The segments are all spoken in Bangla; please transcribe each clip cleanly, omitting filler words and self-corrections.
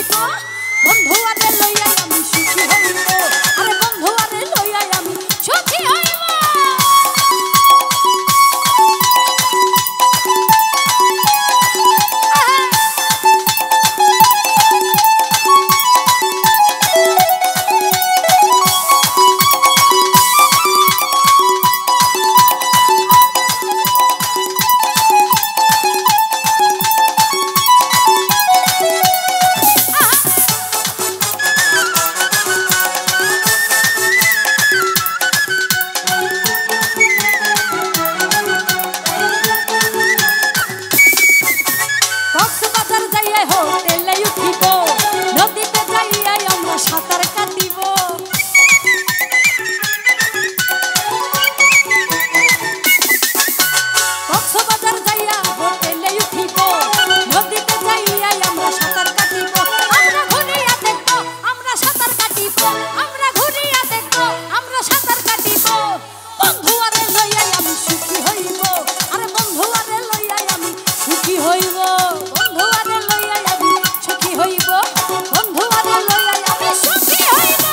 কাটিব বন্ধু আরে লইয়া আমি সুখী হইব আরে বন্ধু আরে লইয়া আমি সুখী হইব সাঁতার কাটিব কক্সবাজার যাইয়া হোটেলে উঠিব নদীতে যাইয়া আমরা সাঁতার কাটিব আমরা ঘুরিয়া দেখব আমরা সাঁতার কাটিব আমরা ঘুরিয়া দেখব আমরা সাঁতার কাটিব বন্ধু আরে লইয়া আমি সুখী হইব আরে বন্ধু আরে লইয়া আমি সুখী হইব বন্ধু আরে লইয়া আমি সুখী হইব বন্ধু আরে লইয়া আমি সুখী হইব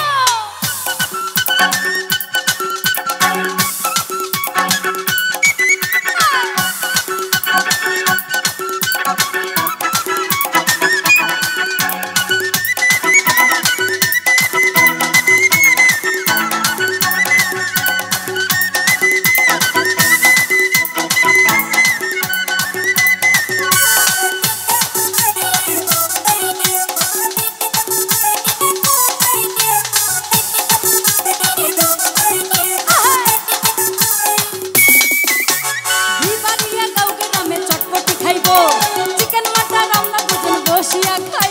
চিকেন মাটা রান্না দুজন বসিয়া খাই